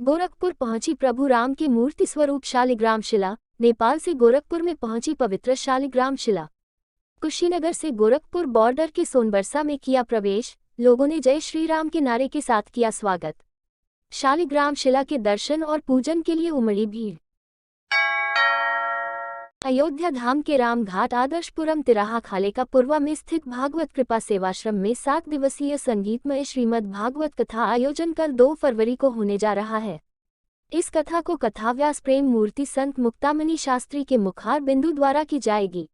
गोरखपुर पहुंची प्रभु राम की मूर्ति स्वरूप शालिग्राम शिला। नेपाल से गोरखपुर में पहुंची पवित्र शालिग्राम शिला। कुशीनगर से गोरखपुर बॉर्डर के सोनबरसा में किया प्रवेश। लोगों ने जय श्री राम के नारे के साथ किया स्वागत। शालिग्राम शिला के दर्शन और पूजन के लिए उमड़ी भीड़। अयोध्या धाम के रामघाट आदर्शपुरम तिराहा खाले का पूर्वा में स्थित भागवत कृपा सेवाश्रम में 7 दिवसीय संगीतमय श्रीमद् भागवत कथा आयोजन कल 2 फरवरी को होने जा रहा है। इस कथा को कथाव्यास प्रेम मूर्ति संत मुक्तामणि शास्त्री के मुखार बिंदु द्वारा की जाएगी।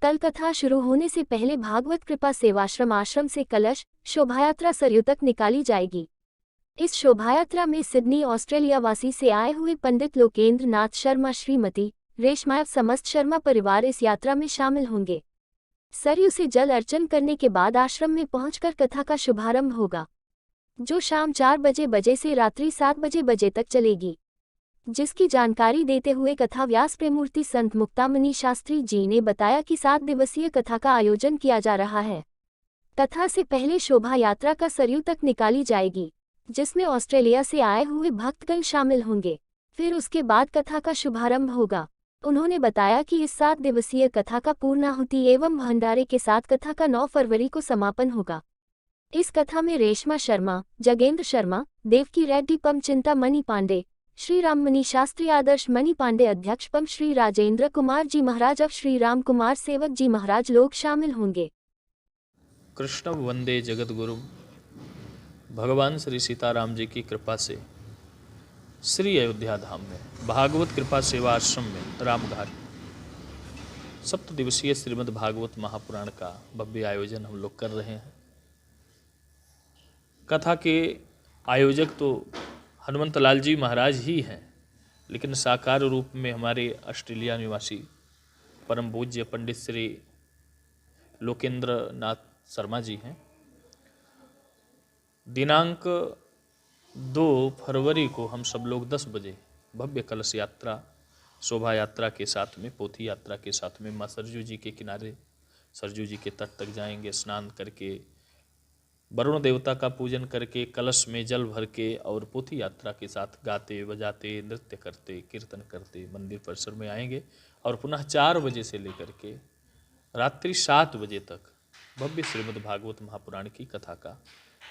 कल कथा शुरू होने से पहले भागवत कृपा सेवाश्रम आश्रम से कलश शोभायात्रा सरयू तक निकाली जाएगी। इस शोभायात्रा में सिडनी ऑस्ट्रेलिया वासी से आए हुए पंडित लोकेंद्र नाथ शर्मा, श्रीमती रेशमा समस्त शर्मा परिवार इस यात्रा में शामिल होंगे। सरयू से जल अर्चन करने के बाद आश्रम में पहुंचकर कथा का शुभारंभ होगा, जो शाम 4 बजे से रात्रि 7 बजे तक चलेगी। जिसकी जानकारी देते हुए कथा व्यास प्रेमूर्ति संत मुक्तामणि शास्त्री जी ने बताया कि 7 दिवसीय कथा का आयोजन किया जा रहा है। कथा से पहले शोभा यात्रा का सरयू तक निकाली जाएगी, जिसमें ऑस्ट्रेलिया से आए हुए भक्तगण शामिल होंगे। फिर उसके बाद कथा का शुभारंभ होगा। उन्होंने बताया कि इस 7 दिवसीय कथा का पूर्णाहुति एवं भंडारे के साथ कथा का 9 फरवरी को समापन होगा। इस कथा में रेशमा शर्मा, जगेंद्र शर्मा, देवकी रेड्डी पम चिंता मणि पांडे, श्री राममणि शास्त्री, आदर्श मणि पांडे अध्यक्ष पम, श्री राजेंद्र कुमार जी महाराज अब श्री राम कुमार सेवक जी महाराज लोग शामिल होंगे। कृष्ण वंदे जगत गुरु भगवान श्री सीताराम जी की कृपा से श्री अयोध्या धाम में भागवत कृपा सेवा आश्रम में रामघाट 7 दिवसीय श्रीमद् भागवत महापुराण का भव्य आयोजन हम लोग कर रहे हैं। कथा के आयोजक तो हनुमंत लाल जी महाराज ही हैं, लेकिन साकार रूप में हमारे ऑस्ट्रेलिया निवासी परम पूज्य पंडित श्री लोकेंद्र नाथ शर्मा जी हैं। दिनांक 2 फरवरी को हम सब लोग 10 बजे भव्य कलश यात्रा शोभा यात्रा के साथ में, पोथी यात्रा के साथ में माँ सरजू जी के किनारे, सरजू जी के तट तक जाएंगे। स्नान करके वरुण देवता का पूजन करके कलश में जल भर के और पोथी यात्रा के साथ गाते बजाते नृत्य करते कीर्तन करते मंदिर परिसर में आएंगे और पुनः 4 बजे से लेकर के रात्रि 7 बजे तक भव्य श्रीमद् भागवत महापुराण की कथा का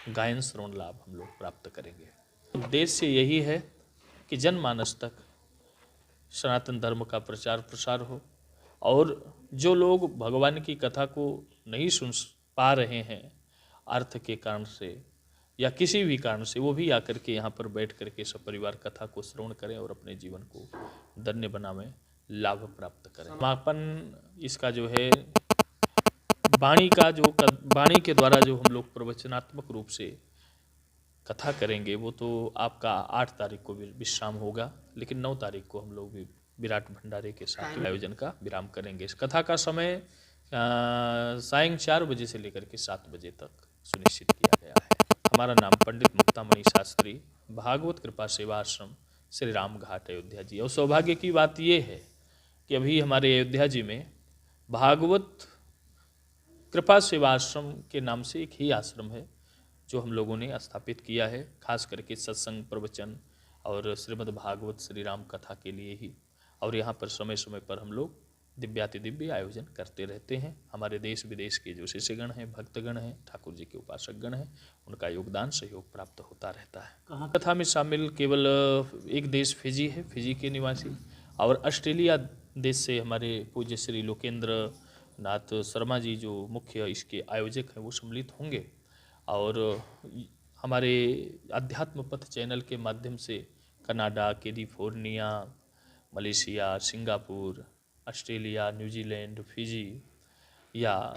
गायन श्रवण लाभ हम लोग प्राप्त करेंगे। उद्देश्य यही है कि जनमानस तक सनातन धर्म का प्रचार प्रसार हो और जो लोग भगवान की कथा को नहीं सुन पा रहे हैं अर्थ के कारण से या किसी भी कारण से, वो भी आकर के यहाँ पर बैठ करके सपरिवार कथा को श्रवण करें और अपने जीवन को धन्य बनावें, लाभ प्राप्त करें। समापन इसका जो है वाणी के द्वारा जो हम लोग प्रवचनात्मक रूप से कथा करेंगे वो तो आपका 8 तारीख को विश्राम होगा, लेकिन 9 तारीख को हम लोग भी विराट भंडारे के साथ आयोजन का विराम करेंगे। इस कथा का समय सायं 4 बजे से लेकर के 7 बजे तक सुनिश्चित किया गया है। हमारा नाम पंडित मुक्तामणि शास्त्री, भागवत कृपा सेवा आश्रम, श्री रामघाट, अयोध्या जी। और सौभाग्य की बात ये है कि अभी हमारे अयोध्या जी में भागवत कृपा सेवा आश्रम के नाम से एक ही आश्रम है जो हम लोगों ने स्थापित किया है, खास करके सत्संग, प्रवचन और श्रीमद् भागवत श्री राम कथा के लिए ही। और यहाँ पर समय समय पर हम लोग दिव्यातिदिव्य आयोजन करते रहते हैं। हमारे देश विदेश के जो शिष्यगण हैं, भक्तगण हैं, ठाकुर जी के उपासकगण हैं, उनका योगदान सहयोग प्राप्त होता रहता है। कथा में शामिल केवल एक देश फिजी है, फिजी के निवासी, और ऑस्ट्रेलिया देश से हमारे पूज्य श्री लोकेंद्र नाथ शर्मा जी जो मुख्य इसके आयोजक हैं वो सम्मिलित होंगे। और हमारे अध्यात्म पथ चैनल के माध्यम से Canada, California, Malaysia, Singapore, Australia, New Zealand, Fiji या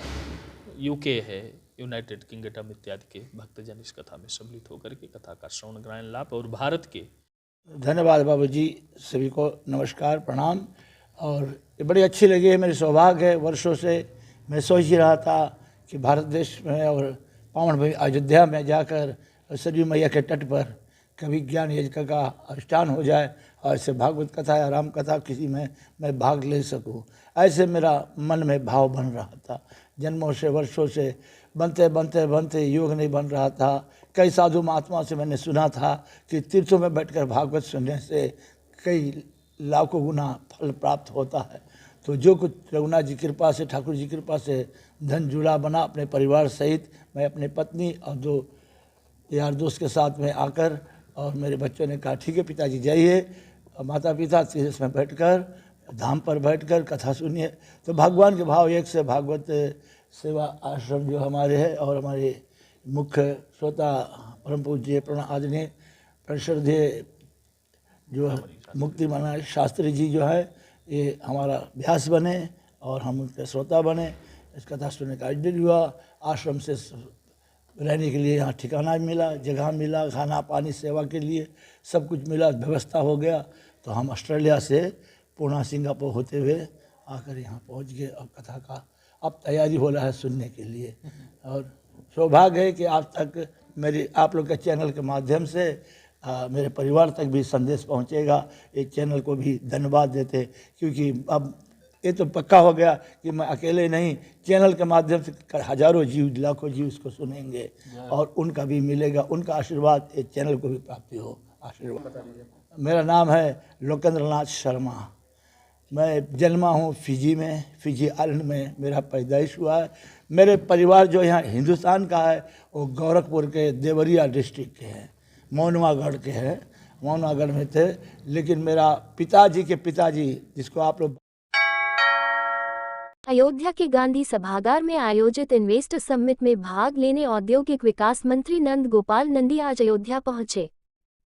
यूके है, यूनाइटेड किंगडम इत्यादि के भक्तजन इस कथा में सम्मिलित होकर के कथा का श्रवण गायन लाभ और भारत के। धन्यवाद बाबू जी, सभी को नमस्कार, प्रणाम। और ये बड़ी अच्छी लगी है, मेरी सौभाग्य है। वर्षों से मैं सोच ही रहा था कि भारत देश में और पावन भूमि अयोध्या में जाकर सरयू मैया के तट पर कभी ज्ञान यज्ञ का अनुष्ठान हो जाए और इससे भागवत कथा या राम कथा किसी में मैं भाग ले सकूं, ऐसे मेरा मन में भाव बन रहा था। जन्मों से वर्षों से बनते बनते बनते योग नहीं बन रहा था। कई साधु महात्माओं से मैंने सुना था कि तीर्थों में बैठकर भागवत सुनने से कई लाखों गुना फल प्राप्त होता है। तो जो कुछ रघुनाथ जी की कृपा से, ठाकुर जी की कृपा से धन जुड़ा बना, अपने परिवार सहित मैं अपनी पत्नी और 2 यार दोस्त के साथ में आकर, और मेरे बच्चों ने कहा ठीक है पिताजी जाइए, और माता पिता तीर्थ में बैठकर, धाम पर बैठकर कथा सुनिए। तो भगवान के भाव एक से भागवत सेवा आश्रम जो हमारे है, और हमारे मुख्य श्रोता परम पूज्य प्रण आदरणीय श्रद्धेय जो मुक्ति मना शास्त्री जी जो है, ये हमारा अभ्यास बने और हम उनके श्रोता बने। इस कथा सुनने का आयोजन हुआ। आश्रम से रहने के लिए यहाँ ठिकाना मिला, जगह मिला, खाना पानी सेवा के लिए सब कुछ मिला, व्यवस्था हो गया। तो हम ऑस्ट्रेलिया से पूना सिंगापुर होते हुए आकर यहाँ पहुँच गए और कथा का अब तैयारी हो रहा है सुनने के लिए। और सौभाग्य है कि आप तक आप लोग के चैनल के माध्यम से मेरे परिवार तक भी संदेश पहुँचेगा। इस चैनल को भी धन्यवाद देते, क्योंकि अब ये तो पक्का हो गया कि मैं अकेले नहीं, चैनल के माध्यम से हजारों जीव, लाखों जीव इसको सुनेंगे और उनका भी मिलेगा, उनका आशीर्वाद इस चैनल को भी प्राप्ति हो। आशीर्वाद। मेरा नाम है लोकेंद्र नाथ शर्मा। मैं जन्मा हूँ फिजी में, फिजी आइलैंड में मेरा पैदाइश हुआ है। मेरे परिवार जो यहाँ हिंदुस्तान का है वो गोरखपुर के देवरिया डिस्ट्रिक्ट के हैं, मौनवागढ़ के हैं, मौनवागढ़ में थे। लेकिन मेरा पिताजी के पिताजी, जिसको आप लोग अयोध्या के गांधी सभागार में आयोजित इन्वेस्टर समिट में भाग लेने औद्योगिक विकास मंत्री नंद गोपाल नंदी आज अयोध्या पहुंचे।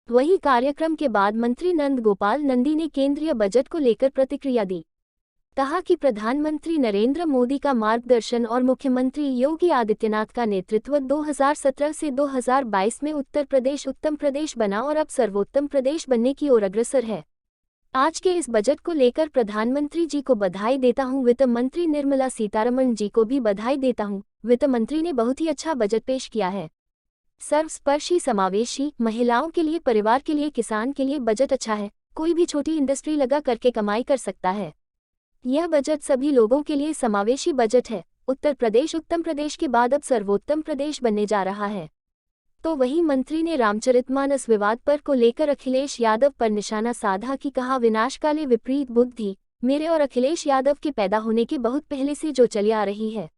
वहीं कार्यक्रम के बाद मंत्री नंद गोपाल नंदी ने केंद्रीय बजट को लेकर प्रतिक्रिया दी। कहा कि प्रधानमंत्री नरेंद्र मोदी का मार्गदर्शन और मुख्यमंत्री योगी आदित्यनाथ का नेतृत्व 2017 से 2022 में उत्तर प्रदेश उत्तम प्रदेश बना और अब सर्वोत्तम प्रदेश बनने की ओर अग्रसर है। आज के इस बजट को लेकर प्रधानमंत्री जी को बधाई देता हूं। वित्त मंत्री निर्मला सीतारमण जी को भी बधाई देता हूं। वित्त मंत्री ने बहुत ही अच्छा बजट पेश किया है। सर्वस्पर्शी, समावेशी, महिलाओं के लिए, परिवार के लिए, किसान के लिए बजट अच्छा है। कोई भी छोटी इंडस्ट्री लगा करके कमाई कर सकता है। यह बजट सभी लोगों के लिए समावेशी बजट है। उत्तर प्रदेश उत्तम प्रदेश के बाद अब सर्वोत्तम प्रदेश बनने जा रहा है। तो वहीं मंत्री ने रामचरितमानस विवाद पर को लेकर अखिलेश यादव पर निशाना साधा कि कहा, विनाशकाले विपरीत बुद्धि मेरे और अखिलेश यादव के पैदा होने के बहुत पहले से जो चली आ रही है,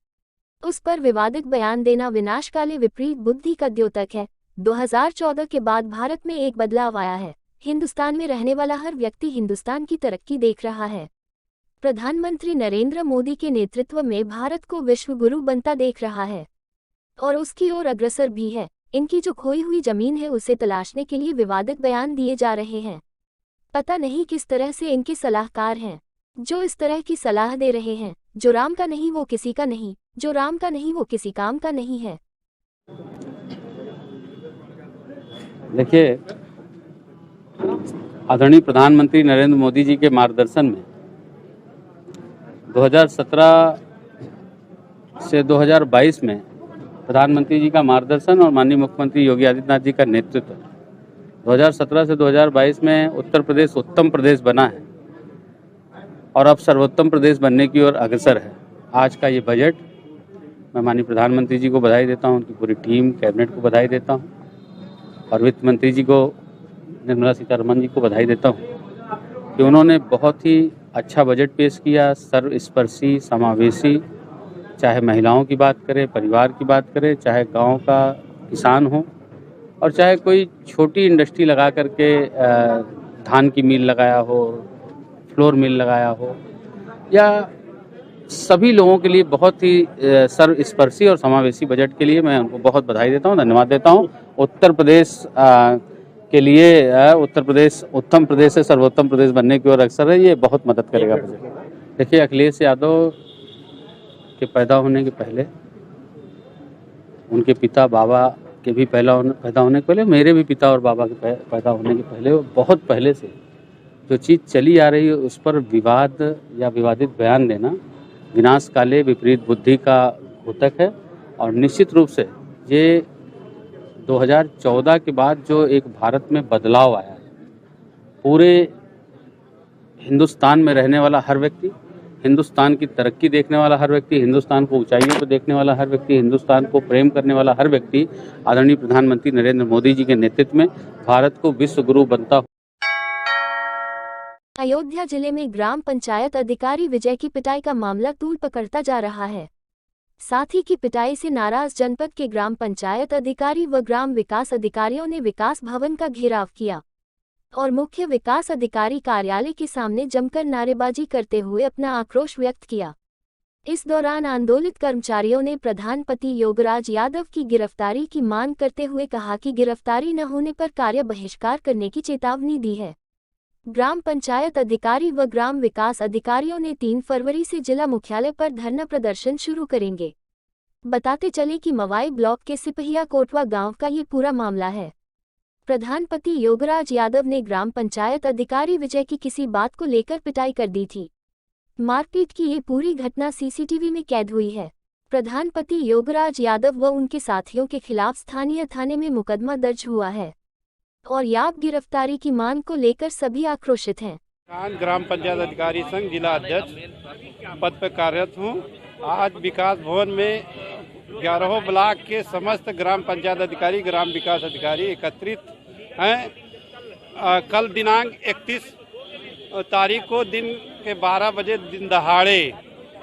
उस पर विवादित बयान देना विनाशकाले विपरीत बुद्धि का द्योतक है। 2014 के बाद भारत में एक बदलाव आया है। हिंदुस्तान में रहने वाला हर व्यक्ति हिंदुस्तान की तरक्की देख रहा है। प्रधानमंत्री नरेंद्र मोदी के नेतृत्व में भारत को विश्व गुरु बनता देख रहा है और उसकी ओर अग्रसर भी है। इनकी जो खोई हुई जमीन है उसे तलाशने के लिए विवादित बयान दिए जा रहे हैं। पता नहीं किस तरह से इनके सलाहकार हैं जो इस तरह की सलाह दे रहे हैं। जो राम का नहीं वो किसी का नहीं, जो राम का नहीं वो किसी काम का नहीं है। देखिए, आदरणीय प्रधानमंत्री नरेंद्र मोदी जी के मार्गदर्शन में 2017 से 2022 में प्रधानमंत्री जी का मार्गदर्शन और माननीय मुख्यमंत्री योगी आदित्यनाथ जी का नेतृत्व 2017 से 2022 में उत्तर प्रदेश उत्तम प्रदेश बना है और अब सर्वोत्तम प्रदेश बनने की ओर अग्रसर है। आज का ये बजट, मैं माननीय प्रधानमंत्री जी को बधाई देता हूं, उनकी पूरी टीम, कैबिनेट को बधाई देता हूं और वित्त मंत्री जी को, निर्मला सीतारमण जी को बधाई देता हूं कि उन्होंने बहुत ही अच्छा बजट पेश किया। सर्वस्पर्शी, समावेशी, चाहे महिलाओं की बात करें, परिवार की बात करें, चाहे गांव का किसान हो और चाहे कोई छोटी इंडस्ट्री लगा करके धान की मिल लगाया हो, फ्लोर मिल लगाया हो, या सभी लोगों के लिए बहुत ही सर्वस्पर्शी और समावेशी बजट के लिए मैं उनको बहुत बधाई देता हूं, धन्यवाद देता हूं। उत्तर प्रदेश के लिए उत्तर प्रदेश उत्तम प्रदेश से सर्वोत्तम प्रदेश बनने की ओर अग्रसर है, ये बहुत मदद करेगा बजट। देखिए, अखिलेश यादव के पैदा होने के पहले, उनके पिता बाबा के भी पैदा होने के पहले, मेरे भी पिता और बाबा के पैदा होने के पहले, बहुत पहले से जो चीज़ चली आ रही है उस पर विवाद या विवादित बयान देना विनाश काले विपरीत बुद्धि का घोतक है। और निश्चित रूप से ये 2014 के बाद जो एक भारत में बदलाव आया है, पूरे हिंदुस्तान में रहने वाला हर व्यक्ति, हिंदुस्तान की तरक्की देखने वाला हर व्यक्ति, हिंदुस्तान को ऊंचाइयों पर देखने वाला हर व्यक्ति, हिंदुस्तान को प्रेम करने वाला हर व्यक्ति आदरणीय प्रधानमंत्री नरेंद्र मोदी जी के नेतृत्व में भारत को विश्व गुरु बनता। अयोध्या जिले में ग्राम पंचायत अधिकारी विजय की पिटाई का मामला तूल पकड़ता जा रहा है। साथी की पिटाई से नाराज जनपद के ग्राम पंचायत अधिकारी व ग्राम विकास अधिकारियों ने विकास भवन का घेराव किया और मुख्य विकास अधिकारी कार्यालय के सामने जमकर नारेबाजी करते हुए अपना आक्रोश व्यक्त किया। इस दौरान आंदोलित कर्मचारियों ने प्रधानपति योगराज यादव की गिरफ्तारी की मांग करते हुए कहा कि गिरफ्तारी न होने पर कार्य बहिष्कार करने की चेतावनी दी है। ग्राम पंचायत अधिकारी व ग्राम विकास अधिकारियों ने 3 फरवरी से जिला मुख्यालय पर धरना प्रदर्शन शुरू करेंगे। बताते चले कि मवाई ब्लॉक के सिपहिया कोटवा गांव का ये पूरा मामला है। प्रधानपति योगराज यादव ने ग्राम पंचायत अधिकारी विजय की किसी बात को लेकर पिटाई कर दी थी। मारपीट की ये पूरी घटना सीसीटीवी में कैद हुई है। प्रधानपति योगराज यादव व उनके साथियों के खिलाफ स्थानीय थाने में मुकदमा दर्ज हुआ है और याब गिरफ्तारी की मांग को लेकर सभी आक्रोशित हैं। ग्राम पंचायत अधिकारी संघ जिला अध्यक्ष पद पर कार्यरत हूँ। आज विकास भवन में 11 ब्लॉक के समस्त ग्राम पंचायत अधिकारी, ग्राम विकास अधिकारी एकत्रित हैं। कल दिनांक 31 तारीख को दिन के 12 बजे दिन दहाड़े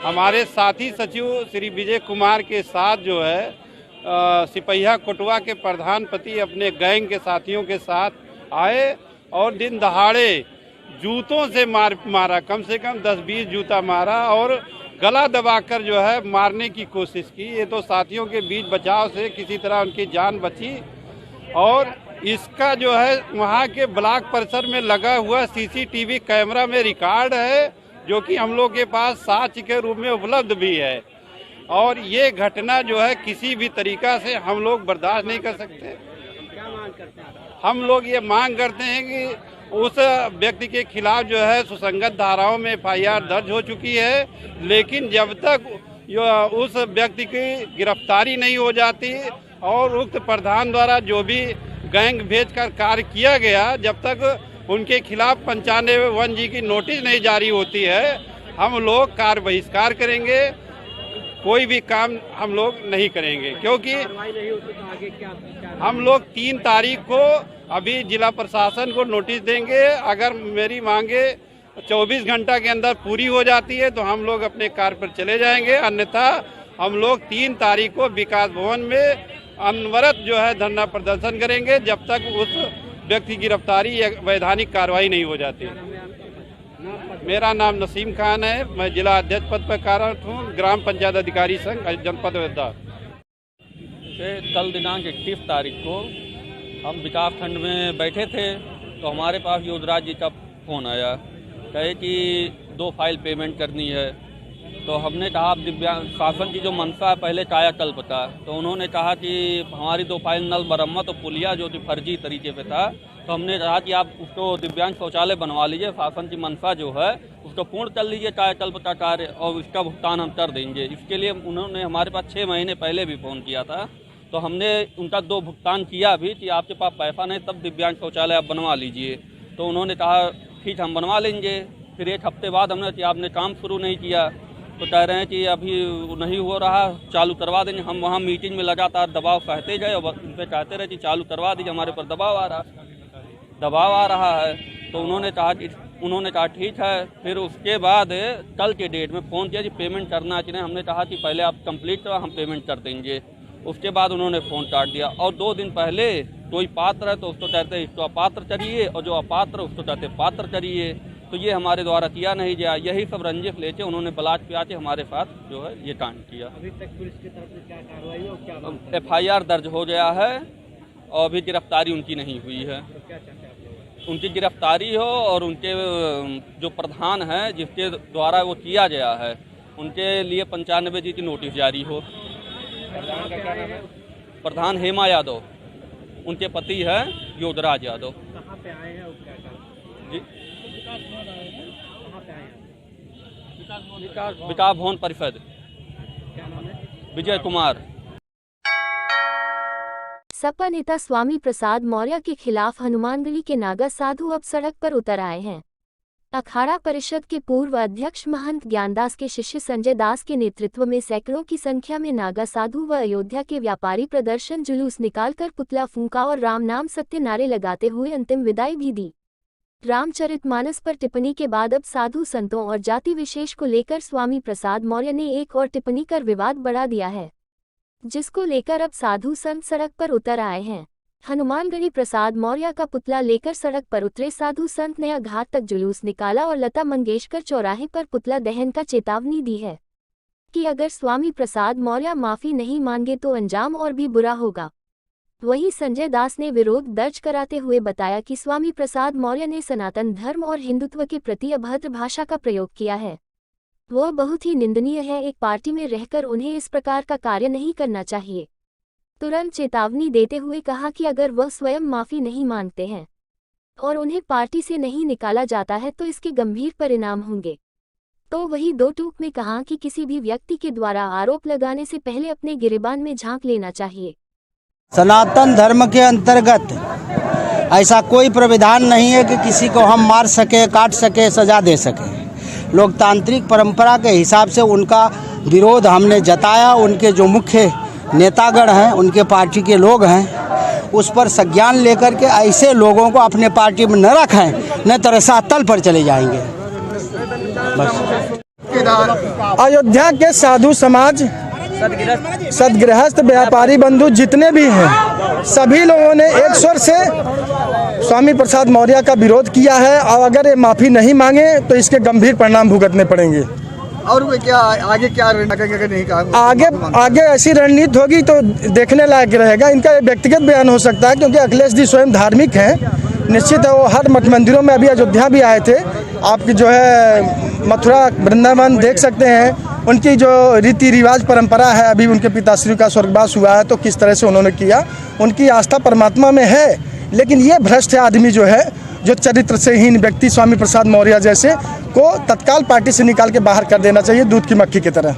हमारे साथी सचिव श्री विजय कुमार के साथ जो है सिपहिया कोटवा के प्रधानपति अपने गैंग के साथियों के साथ आए और दिन दहाड़े जूतों से मारा, कम से कम 10-20 जूता मारा और गला दबाकर जो है मारने की कोशिश की। ये तो साथियों के बीच बचाव से किसी तरह उनकी जान बची और इसका जो है वहाँ के ब्लॉक परिसर में लगा हुआ सीसीटीवी कैमरा में रिकॉर्ड है, जो कि हम लोग के पास साक्ष्य के रूप में उपलब्ध भी है। और ये घटना जो है किसी भी तरीका से हम लोग बर्दाश्त नहीं कर सकते। हम लोग ये मांग करते हैं कि उस व्यक्ति के खिलाफ जो है सुसंगत धाराओं में FIR दर्ज हो चुकी है, लेकिन जब तक उस व्यक्ति की गिरफ्तारी नहीं हो जाती और उक्त प्रधान द्वारा जो भी गैंग भेजकर कार्य किया गया, जब तक उनके खिलाफ 95(1) की नोटिस नहीं जारी होती है, हम लोग कार्य बहिष्कार करेंगे। कोई भी काम हम लोग नहीं करेंगे, क्योंकि हम लोग 3 तारीख को अभी जिला प्रशासन को नोटिस देंगे। अगर मेरी मांगे 24 घंटा के अंदर पूरी हो जाती है तो हम लोग अपने कार्य पर चले जाएंगे, अन्यथा हम लोग 3 तारीख को विकास भवन में अनवरत जो है धरना प्रदर्शन करेंगे जब तक उस व्यक्ति की गिरफ्तारी या वैधानिक कार्रवाई नहीं हो जाती। मेरा नाम नसीम खान है, मैं जिला अध्यक्ष पद पर कार्यरत हूँ, ग्राम पंचायत अधिकारी संघ जनपद अयोध्या। कल दिनांक 31 तारीख को हम विकास खंड में बैठे थे तो हमारे पास योगराज जी का फ़ोन आया, कहे कि 2 फाइल पेमेंट करनी है। तो हमने कहा आप दिव्यांग शासन की जो मंशा है पहले कायाकल्प था, तो उन्होंने कहा कि हमारी 2 फाइल नल मरम्मत और पुलिया जो कि फर्जी तरीके पे था, तो हमने कहा कि आप उसको दिव्यांग शौचालय बनवा लीजिए, शासन की मंशा जो है उसको पूर्ण कर लीजिए कायाकल्प का कार्य और उसका भुगतान हम कर देंगे। इसके लिए उन्होंने हमारे पास 6 महीने पहले भी फ़ोन किया था, तो हमने उनका 2 भुगतान किया भी कि आपके पास पैसा नहीं तब दिव्यांग शौचालय आप बनवा लीजिए। तो उन्होंने कहा ठीक हम बनवा लेंगे। फिर 1 हफ्ते बाद हमने कि आपने काम शुरू नहीं किया, तो कह रहे हैं कि अभी नहीं हो रहा, चालू करवा देंगे। हम वहाँ मीटिंग में लगातार दबाव सहते गए और उन पर कहते रहे कि चालू करवा दीजिए, हमारे पर दबाव आ रहा है। तो उन्होंने कहा ठीक है। फिर उसके बाद कल के डेट में फ़ोन किया कि पेमेंट करना है कि नहीं। हमने कहा कि पहले आप कंप्लीट करो, हम पेमेंट कर देंगे। उसके बाद उन्होंने फ़ोन काट दिया और 2 दिन पहले कोई पात्र है तो उसको कहते हैं इसको अपात्र करिए और जो अपात्र है उसको कहते हैं पात्र करिए। तो ये हमारे द्वारा किया नहीं गया, यही सब रंजिश लेके उन्होंने ब्लाक पे आके हमारे साथ जो है ये कांड किया। अभी तक पुलिस की तरफ से क्या कार्रवाई हो, क्या FIR दर्ज हो गया है और अभी गिरफ्तारी उनकी नहीं हुई है। तो क्या चाहते हैं आप? उनकी गिरफ्तारी हो और उनके जो प्रधान हैं जिसके द्वारा वो किया गया है उनके लिए 95 की नोटिस जारी हो। प्रधान का क्या नाम है? प्रधान हेमा यादव, उनके पति है योगराज यादव। कहाँ पे आए हैं और क्या काम? जी कहाँ पे आए हैं? विकास भवन परिषद। क्या नाम है? विजय कुमार। सपा नेता स्वामी प्रसाद मौर्य के खिलाफ हनुमानगढ़ी के नागा साधु अब सड़क पर उतर आए हैं। अखाड़ा परिषद के पूर्व अध्यक्ष महंत ज्ञानदास के शिष्य संजय दास के नेतृत्व में सैकड़ों की संख्या में नागा साधु व अयोध्या के व्यापारी प्रदर्शन जुलूस निकालकर पुतला फूंका और राम नाम सत्य नारे लगाते हुए अंतिम विदाई भी दी। रामचरितमानस पर टिप्पणी के बाद अब साधु संतों और जाति विशेष को लेकर स्वामी प्रसाद मौर्य ने एक और टिप्पणी कर विवाद बढ़ा दिया है, जिसको लेकर अब साधु संत सड़क पर उतर आए हैं। हनुमानगढ़ी प्रसाद मौर्य का पुतला लेकर सड़क पर उतरे साधु संत ने घाट तक जुलूस निकाला और लता मंगेशकर चौराहे पर पुतला दहन का चेतावनी दी है कि अगर स्वामी प्रसाद मौर्य माफी नहीं मांगे तो अंजाम और भी बुरा होगा। वहीं संजय दास ने विरोध दर्ज कराते हुए बताया कि स्वामी प्रसाद मौर्य ने सनातन धर्म और हिंदुत्व के प्रति अभद्र भाषा का प्रयोग किया है। वह बहुत ही निंदनीय है। एक पार्टी में रहकर उन्हें इस प्रकार का कार्य नहीं करना चाहिए। तुरंत चेतावनी देते हुए कहा कि अगर वह स्वयं माफी नहीं मांगते हैं और उन्हें पार्टी से नहीं निकाला जाता है तो इसके गंभीर परिणाम होंगे। तो वही दो टूक में कहा कि किसी भी व्यक्ति के द्वारा आरोप लगाने से पहले अपने गिरेबान में झांक लेना चाहिए। सनातन धर्म के अंतर्गत ऐसा कोई प्राविधान नहीं है कि किसी को हम मार सके, काट सके, सजा दे सके। लोकतांत्रिक परंपरा के हिसाब से उनका विरोध हमने जताया। उनके जो मुख्य नेतागण हैं, उनके पार्टी के लोग हैं, उस पर संज्ञान लेकर के ऐसे लोगों को अपने पार्टी में न रखें, न तो रसातल पर चले जाएंगे। अयोध्या के साधु समाज, सदगृहस्थ, व्यापारी बंधु जितने भी हैं, सभी लोगों ने एक स्वर से स्वामी प्रसाद मौर्य का विरोध किया है और अगर ये माफ़ी नहीं मांगे तो इसके गंभीर परिणाम भुगतने पड़ेंगे। और क्या आगे क्या नहीं कहा? आगे ऐसी रणनीति होगी तो देखने लायक रहेगा। इनका व्यक्तिगत बयान हो सकता है क्योंकि अखिलेश जी स्वयं धार्मिक हैं। निश्चित है वो हर मठ मंदिरों में, अभी अयोध्या भी आए थे। आपकी जो है मथुरा वृंदावन देख सकते हैं, उनकी जो रीति रिवाज परंपरा है, अभी उनके पिताश्री का स्वर्गवास हुआ है तो किस तरह से उन्होंने किया। उनकी आस्था परमात्मा में है, लेकिन ये भ्रष्ट आदमी जो है, जो चरित्र से हीन व्यक्ति स्वामी प्रसाद मौर्य जैसे को तत्काल पार्टी से निकाल के बाहर कर देना चाहिए, दूध की मक्खी की तरह।